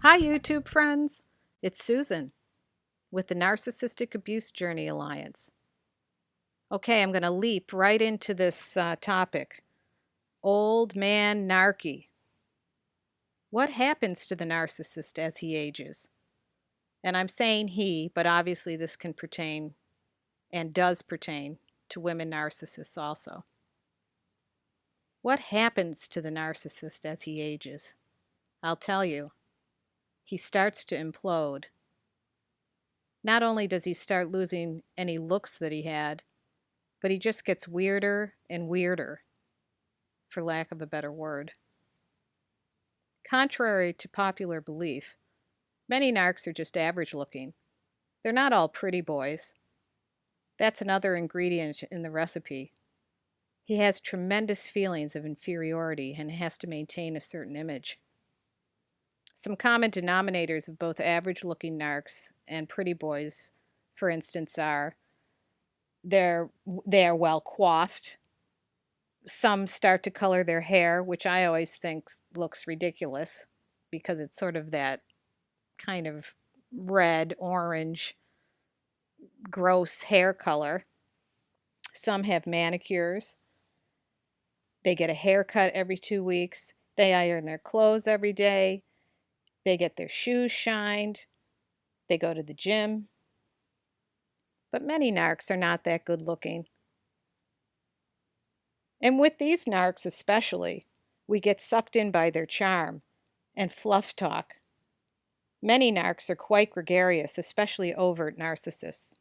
Hi, YouTube friends. It's Susan with the Narcissistic Abuse Journey Alliance. Okay, I'm going to leap right into this topic. Old man narky. What happens to the narcissist as he ages? And I'm saying he, but obviously this can pertain and does pertain to women narcissists also. What happens to the narcissist as he ages? I'll tell you. He starts to implode. Not only does he start losing any looks that he had, but he just gets weirder and weirder, for lack of a better word. Contrary to popular belief, many narcs are just average looking. They're not all pretty boys. That's another ingredient in the recipe. He has tremendous feelings of inferiority and has to maintain a certain image. Some common denominators of both average-looking narcs and pretty boys, for instance, are they are well coiffed. Some start to color their hair, which I always think looks ridiculous because it's sort of that kind of red, orange, gross hair color. Some have manicures. They get a haircut every 2 weeks. They iron their clothes every day. They get their shoes shined. They go to the gym. But many narcs are not that good looking. And with these narcs especially, we get sucked in by their charm and fluff talk. Many narcs are quite gregarious, especially overt narcissists.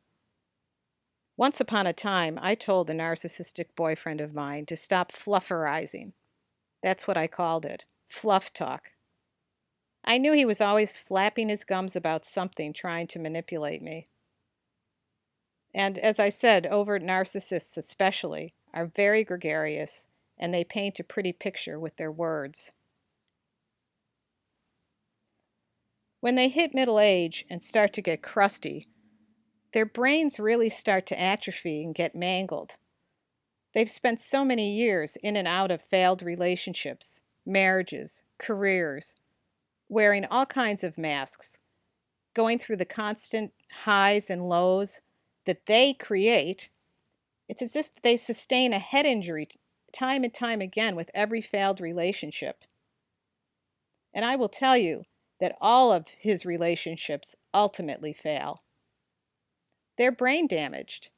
Once upon a time, I told a narcissistic boyfriend of mine to stop flufferizing. That's what I called it, fluff talk. I knew he was always flapping his gums about something, trying to manipulate me. And as I said, overt narcissists especially are very gregarious, and they paint a pretty picture with their words. When they hit middle age and start to get crusty, their brains really start to atrophy and get mangled. They've spent so many years in and out of failed relationships, marriages, careers, wearing all kinds of masks, going through the constant highs and lows that they create. It's as if they sustain a head injury time and time again with every failed relationship. And I will tell you that all of his relationships ultimately fail. They're brain damaged.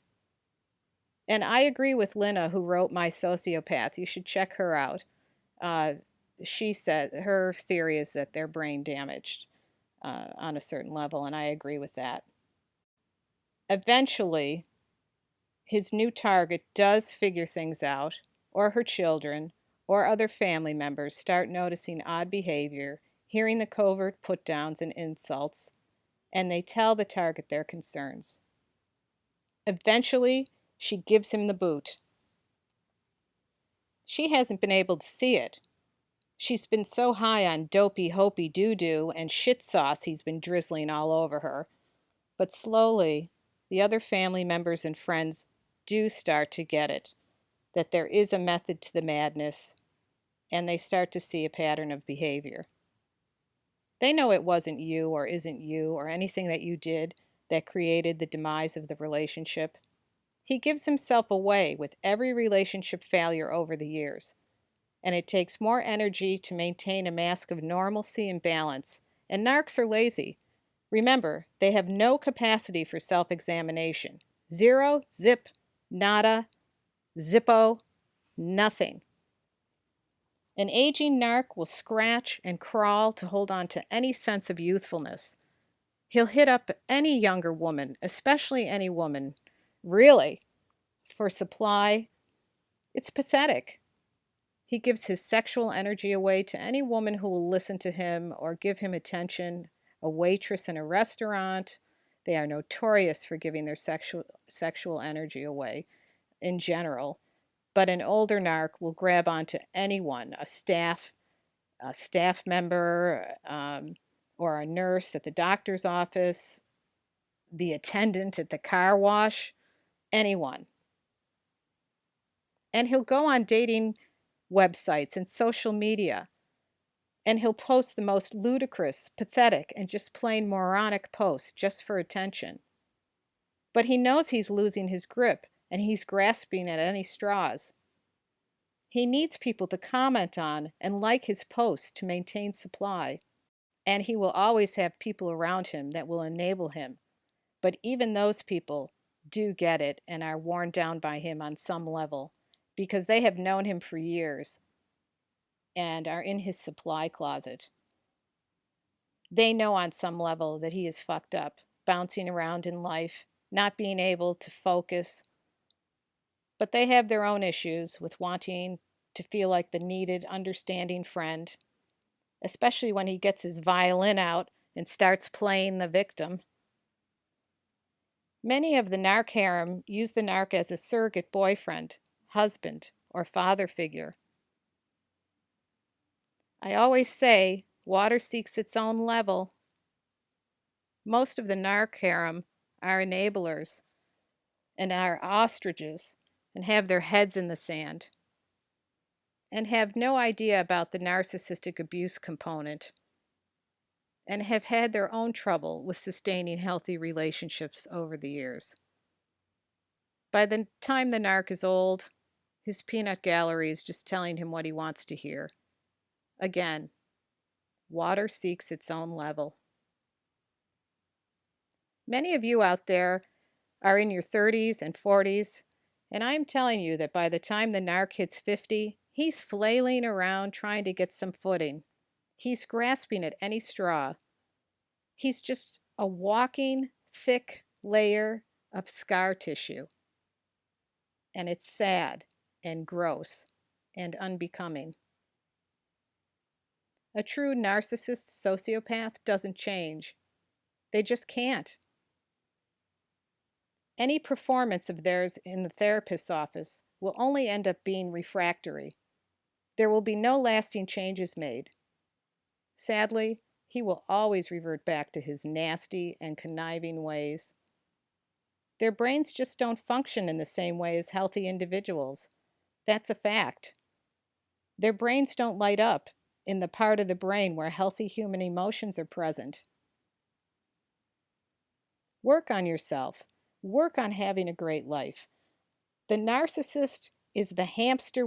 And I agree with Lynna, who wrote My Sociopath. You should check her out. She said her theory is that they're brain damaged on a certain level, and I agree with that. Eventually, his new target does figure things out, or her children, or other family members start noticing odd behavior, hearing the covert put-downs and insults, and they tell the target their concerns. Eventually, she gives him the boot. She hasn't been able to see it. She's been so high on dopey, hopey doo-doo and shit sauce he's been drizzling all over her. But slowly, the other family members and friends do start to get it, that there is a method to the madness, and they start to see a pattern of behavior. They know it wasn't you or isn't you or anything that you did that created the demise of the relationship. He gives himself away with every relationship failure over the years, and it takes more energy to maintain a mask of normalcy and balance, and narcs are lazy. Remember, they have no capacity for self-examination. Zero, zip, nada, ZIPPO, nothing. An aging narc will scratch and crawl to hold on to any sense of youthfulness. He'll hit up any younger woman, especially any woman, really, for supply. It's pathetic. He gives his sexual energy away to any woman who will listen to him or give him attention, a waitress in a restaurant. They are notorious for giving their sexual energy away in general. But an older narc will grab onto anyone, a staff member, or a nurse at the doctor's office, the attendant at the car wash, anyone. And he'll go on dating websites and social media And he'll post the most ludicrous, pathetic, and just plain moronic posts just for attention. But he knows he's losing his grip, and he's grasping at any straws. He needs people to comment on and like his posts to maintain supply. And he will always have people around him that will enable him. But even those people do get it and are worn down by him on some level because they have known him for years and are in his supply closet. They know on some level that he is fucked up, bouncing around in life, not being able to focus. But they have their own issues with wanting to feel like the needed, understanding friend, especially when he gets his violin out and starts playing the victim. Many of the narc harem use the narc as a surrogate boyfriend, husband, or father figure. I always say, water seeks its own level. Most of the narc harem are enablers and are ostriches and have their heads in the sand and have no idea about the narcissistic abuse component and have had their own trouble with sustaining healthy relationships over the years. By the time the narc is old, his peanut gallery is just telling him what he wants to hear. Again, water seeks its own level. Many of you out there are in your 30s and 40s, and I'm telling you that by the time the narc hits 50, he's flailing around trying to get some footing. He's grasping at any straw. He's just a walking, thick layer of scar tissue. And it's sad and gross and unbecoming. A true narcissist sociopath doesn't change. They just can't. Any performance of theirs in the therapist's office will only end up being refractory. There will be no lasting changes made. Sadly, he will always revert back to his nasty and conniving ways. Their brains just don't function in the same way as healthy individuals. That's a fact. Their brains don't light up in the part of the brain where healthy human emotions are present. Work on yourself. Work on having a great life. The narcissist is on the hamster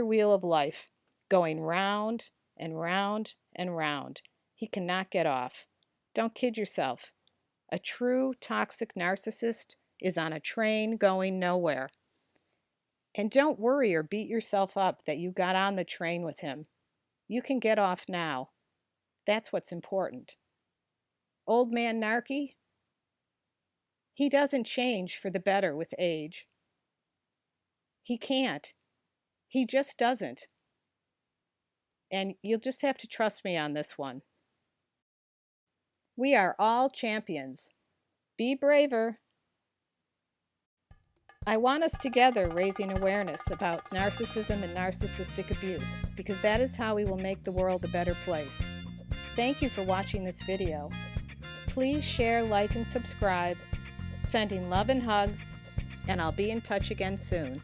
wheel of life, going round and round and round. He cannot get off. Don't kid yourself. A true toxic narcissist is on a train going nowhere. And don't worry or beat yourself up that you got on the train with him. You can get off now. That's what's important. Old Man Narky? He doesn't change for the better with age. He can't. He just doesn't. And you'll just have to trust me on this one. We are all champions. Be braver. I want us together raising awareness about narcissism and narcissistic abuse, because that is how we will make the world a better place. Thank you for watching this video. Please share, like, and subscribe. Sending love and hugs, and I'll be in touch again soon.